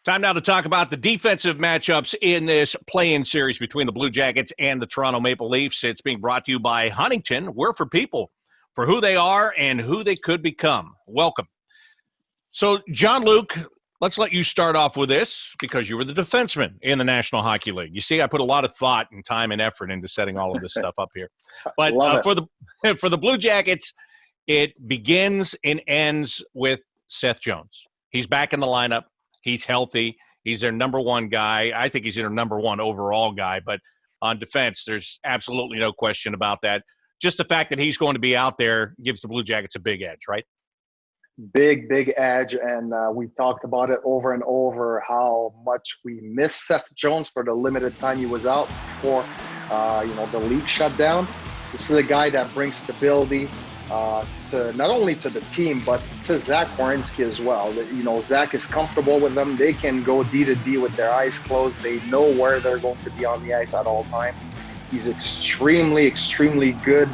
Time now to talk about the defensive matchups in this play-in series between the Blue Jackets and the Toronto Maple Leafs. It's being brought to you by Huntington. We're for people, for who they are and who they could become. Welcome. So, John Luke, let's let you start off with this because you were the defenseman in the National Hockey League. You see, I put a lot of thought and time and effort into setting all of this stuff up here. But for the Blue Jackets, it begins and ends with Seth Jones. He's back in the lineup. He's healthy. He's their number one guy. I think he's their number one overall guy. But on defense, there's absolutely no question about that. Just the fact that he's going to be out there gives the Blue Jackets a big edge, right? Big edge. And we talked about it over and over, how much we miss Seth Jones for the limited time he was out for, the league shutdown. This is a guy that brings stability to not only to the team, but to Zach Werenski as well. Zach is comfortable with them. They can go D to D with their eyes closed. They know where they're going to be on the ice at all times. He's extremely good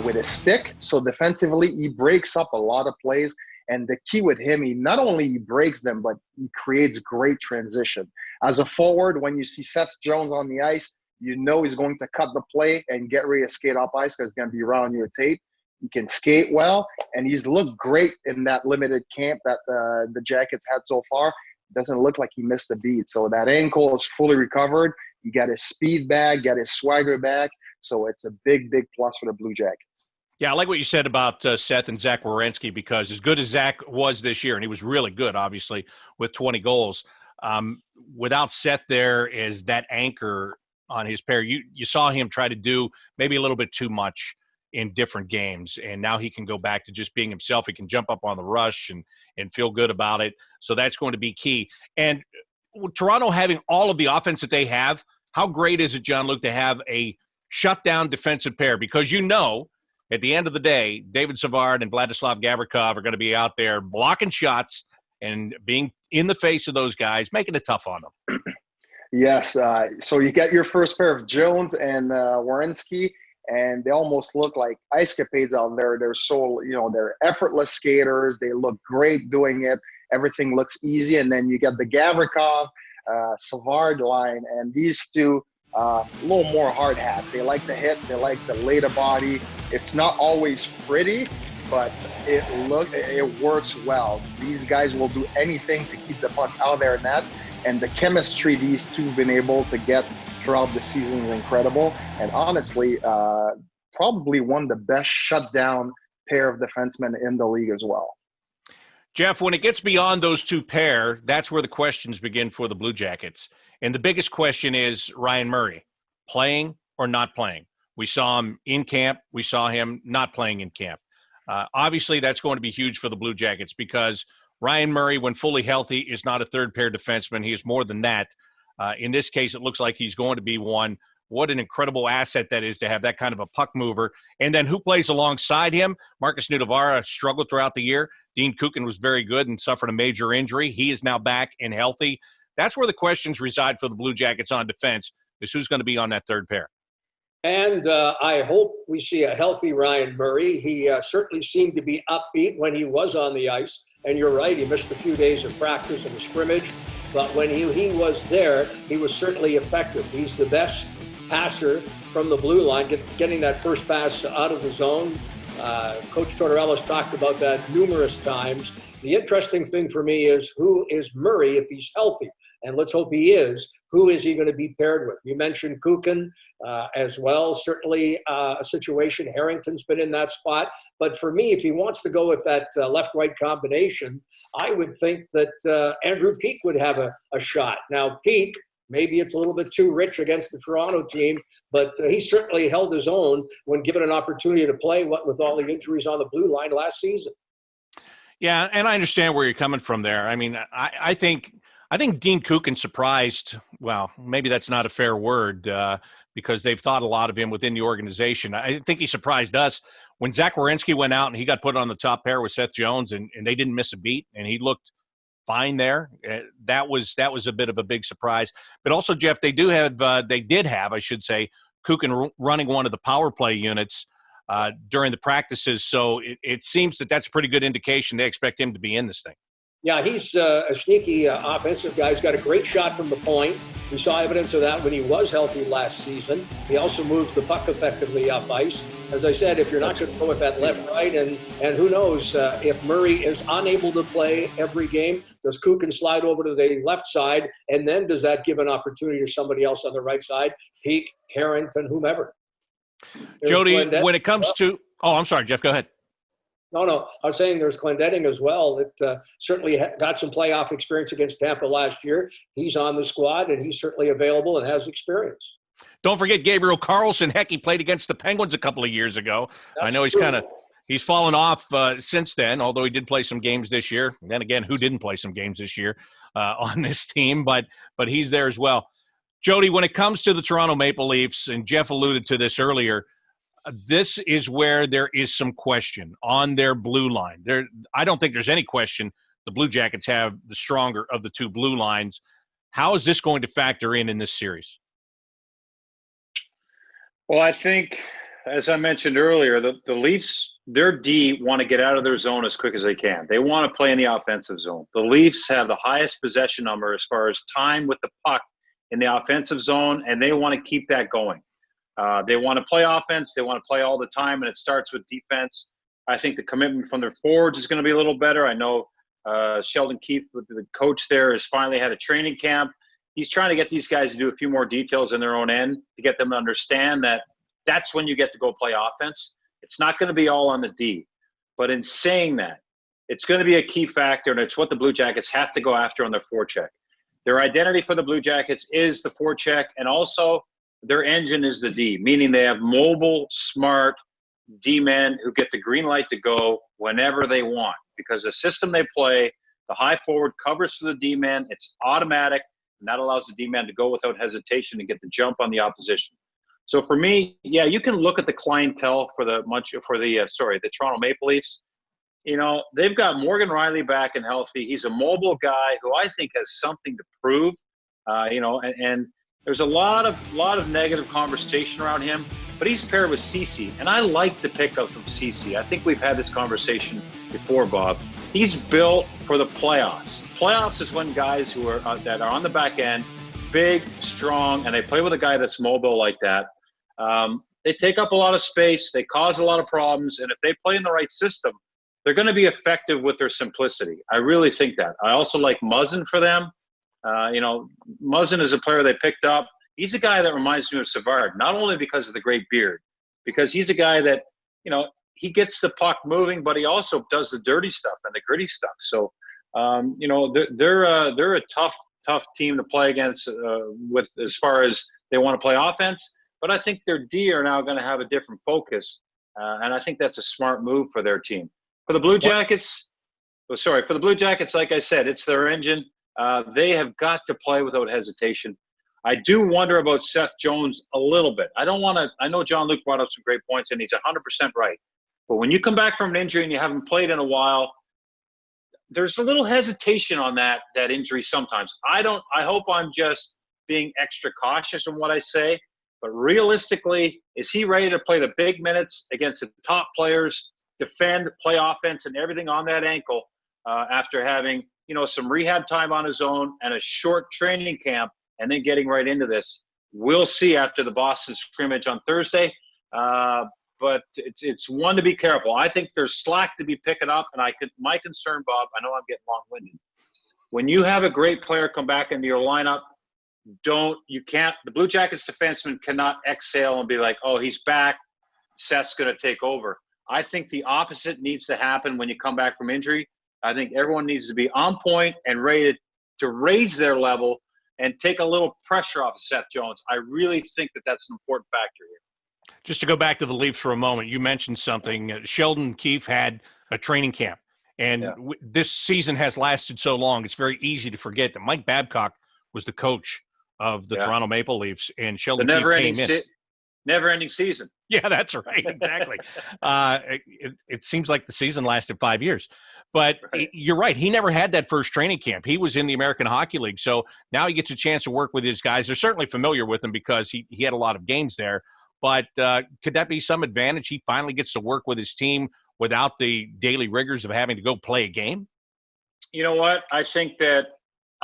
with his stick. So defensively, he breaks up a lot of plays. And the key with him, he not only breaks them, but he creates great transition. As a forward, when you see Seth Jones on the ice, you know he's going to cut the play and get ready to skate up ice because it's going to be around your tape. He can skate well, and he's looked great in that limited camp that the Jackets had so far. It doesn't look like he missed a beat. So that ankle is fully recovered. He got his speed back, got his swagger back. So it's a big plus for the Blue Jackets. Yeah, I like what you said about Seth and Zach Werenski, because as good as Zach was this year, and he was really good, obviously, with 20 goals, without Seth there as that anchor on his pair, you saw him try to do maybe a little bit too much in different games, and now he can go back to just being himself. He can jump up on the rush and feel good about it. So that's going to be key. And Toronto having all of the offense that they have, how great is it, John Luke, to have a shutdown defensive pair? Because at the end of the day, David Savard and Vladislav Gavrikov are going to be out there blocking shots and being in the face of those guys, making it tough on them. Yes. So you get your first pair of Jones and Werenski, and they almost look like ice capades out there. They're so, they're effortless skaters. They look great doing it. Everything looks easy. And then you get the Gavrikov, Savard line, and these two, a little more hard hat. They like to hit. They like to lay the body. It's not always pretty, but it works well. These guys will do anything to keep the puck out of their net. And the chemistry these two have been able to get throughout the season is incredible. And honestly, probably one of the best shutdown pair of defensemen in the league as well. Jeff, when it gets beyond those two pair, that's where the questions begin for the Blue Jackets. And the biggest question is Ryan Murray, playing or not playing. We saw him in camp. We saw him not playing in camp. Obviously, that's going to be huge for the Blue Jackets because Ryan Murray, when fully healthy, is not a third-pair defenseman. He is more than that. In this case, it looks like he's going to be one. What an incredible asset that is to have that kind of a puck mover. And then who plays alongside him? Marcus Nudavara struggled throughout the year. Dean Kukin was very good and suffered a major injury. He is now back and healthy. That's where the questions reside for the Blue Jackets on defense, is who's going to be on that third pair. And I hope we see a healthy Ryan Murray. He certainly seemed to be upbeat when he was on the ice. And you're right, he missed a few days of practice and the scrimmage. But when he was there, he was certainly effective. He's the best passer from the blue line, getting that first pass out of the zone. Coach Tortorella's talked about that numerous times. The interesting thing for me is, who is Murray if he's healthy? And let's hope he is. Who is he going to be paired with? You mentioned Kukin as well. Certainly a situation. Harrington's been in that spot. But for me, if he wants to go with that left-right combination, I would think that Andrew Peeke would have a shot. Now, Peeke, maybe it's a little bit too rich against the Toronto team, but he certainly held his own when given an opportunity to play, what with all the injuries on the blue line last season. Yeah, and I understand where you're coming from there. I mean, I think Dean Kukin surprised, well, maybe that's not a fair word because they've thought a lot of him within the organization. I think he surprised us when Zach Werenski went out and he got put on the top pair with Seth Jones and they didn't miss a beat and he looked fine there. That was a bit of a big surprise. But also, Jeff, they did have, I should say, Kukin running one of the power play units during the practices. So it seems that's a pretty good indication they expect him to be in this thing. Yeah, he's a sneaky offensive guy. He's got a great shot from the point. We saw evidence of that when he was healthy last season. He also moves the puck effectively up ice. As I said, if you're not going to go with that left-right, and who knows, if Murray is unable to play every game, does Kukin slide over to the left side, and then does that give an opportunity to somebody else on the right side, Peak, Harrington, whomever? Jody, when it comes to – oh, I'm sorry, Jeff, go ahead. No. I was saying there's Clendenning as well that certainly got some playoff experience against Tampa last year. He's on the squad, and he's certainly available and has experience. Don't forget Gabriel Carlson. Heck, he played against the Penguins a couple of years ago. That's I know he's fallen off since then, although he did play some games this year. And then again, who didn't play some games this year on this team? But he's there as well. Jody, when it comes to the Toronto Maple Leafs, and Jeff alluded to this earlier, this is where there is some question on their blue line. I don't think there's any question the Blue Jackets have the stronger of the two blue lines. How is this going to factor in this series? Well, I think, as I mentioned earlier, the Leafs, their D want to get out of their zone as quick as they can. They want to play in the offensive zone. The Leafs have the highest possession number as far as time with the puck in the offensive zone, and they want to keep that going. They want to play offense. They want to play all the time, and it starts with defense. I think the commitment from their forwards is going to be a little better. I know Sheldon Keefe, the coach there, has finally had a training camp. He's trying to get these guys to do a few more details in their own end to get them to understand that that's when you get to go play offense. It's not going to be all on the D. But in saying that, it's going to be a key factor, and it's what the Blue Jackets have to go after on their forecheck. Their identity for the Blue Jackets is the forecheck, and also their engine is the D, meaning they have mobile, smart D-men who get the green light to go whenever they want. Because the system they play, the high forward covers for the D-man, it's automatic, and that allows the D-man to go without hesitation and get the jump on the opposition. So for me, yeah, you can look at the clientele for the Toronto Maple Leafs. You know, they've got Morgan Riley back and healthy. He's a mobile guy who I think has something to prove. And there's a lot of negative conversation around him, but he's paired with Ceci, and I like the pickup from Ceci. I think we've had this conversation before, Bob. He's built for the playoffs. Playoffs is when guys who are that are on the back end, big, strong, and they play with a guy that's mobile like that. They take up a lot of space. They cause a lot of problems, and if they play in the right system, they're going to be effective with their simplicity. I really think that. I also like Muzzin for them. Muzzin is a player they picked up. He's a guy that reminds me of Savard, not only because of the great beard, because he's a guy that, he gets the puck moving, but he also does the dirty stuff and the gritty stuff. So, they're a tough team to play against with as far as they want to play offense. But I think their D are now going to have a different focus, and I think that's a smart move for their team. For the Blue Jackets, like I said, it's their engine. They have got to play without hesitation. I do wonder about Seth Jones a little bit. I know John Luke brought up some great points, and he's 100% right. But when you come back from an injury and you haven't played in a while, there's a little hesitation on that injury sometimes. I hope I'm just being extra cautious in what I say, but realistically, is he ready to play the big minutes against the top players, defend, play offense, and everything on that ankle after having some rehab time on his own and a short training camp, and then getting right into this? We'll see after the Boston scrimmage on Thursday. But it's one to be careful. I think there's slack to be picking up, and my concern, Bob, I know I'm getting long-winded. When you have a great player come back into your lineup, the Blue Jackets defenseman cannot exhale and be like, oh, he's back, Seth's going to take over. I think the opposite needs to happen when you come back from injury. I think everyone needs to be on point and ready to raise their level and take a little pressure off of Seth Jones. I really think that's an important factor here. Just to go back to the Leafs for a moment, you mentioned something. Sheldon Keefe had a training camp, and this season has lasted so long, it's very easy to forget that Mike Babcock was the coach of the Toronto Maple Leafs, and Sheldon Keefe came in. Never-ending season. Yeah, that's right. Exactly. It seems like the season lasted 5 years. But You're right. He never had that first training camp. He was in the American Hockey League. So now he gets a chance to work with his guys. They're certainly familiar with him because he had a lot of games there. But could that be some advantage? He finally gets to work with his team without the daily rigors of having to go play a game? You know what? I think that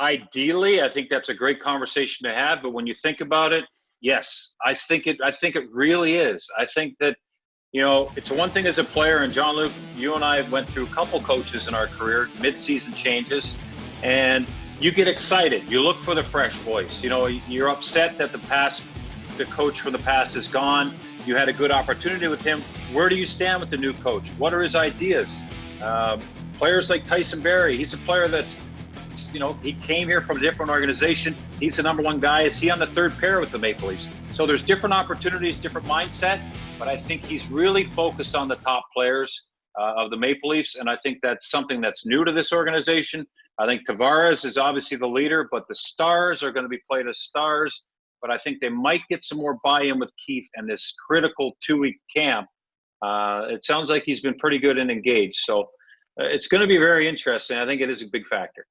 ideally, I think that's a great conversation to have. But when you think about it, yes, I think it really is. I think that, it's one thing as a player, and John Luke, you and I went through a couple coaches in our career, mid-season changes, and you get excited. You look for the fresh voice. You're upset that the coach from the past is gone. You had a good opportunity with him. Where do you stand with the new coach? What are his ideas? Players like Tyson Barrie, he's a player that's, he came here from a different organization. He's the number one guy. Is he on the third pair with the Maple Leafs? So there's different opportunities, different mindset, but I think he's really focused on the top players of the Maple Leafs, and I think that's something that's new to this organization. I think Tavares is obviously the leader, but the stars are going to be played as stars. But I think they might get some more buy-in with Keefe and this critical 2-week camp. It sounds like he's been pretty good and engaged. So it's going to be very interesting. I think it is a big factor.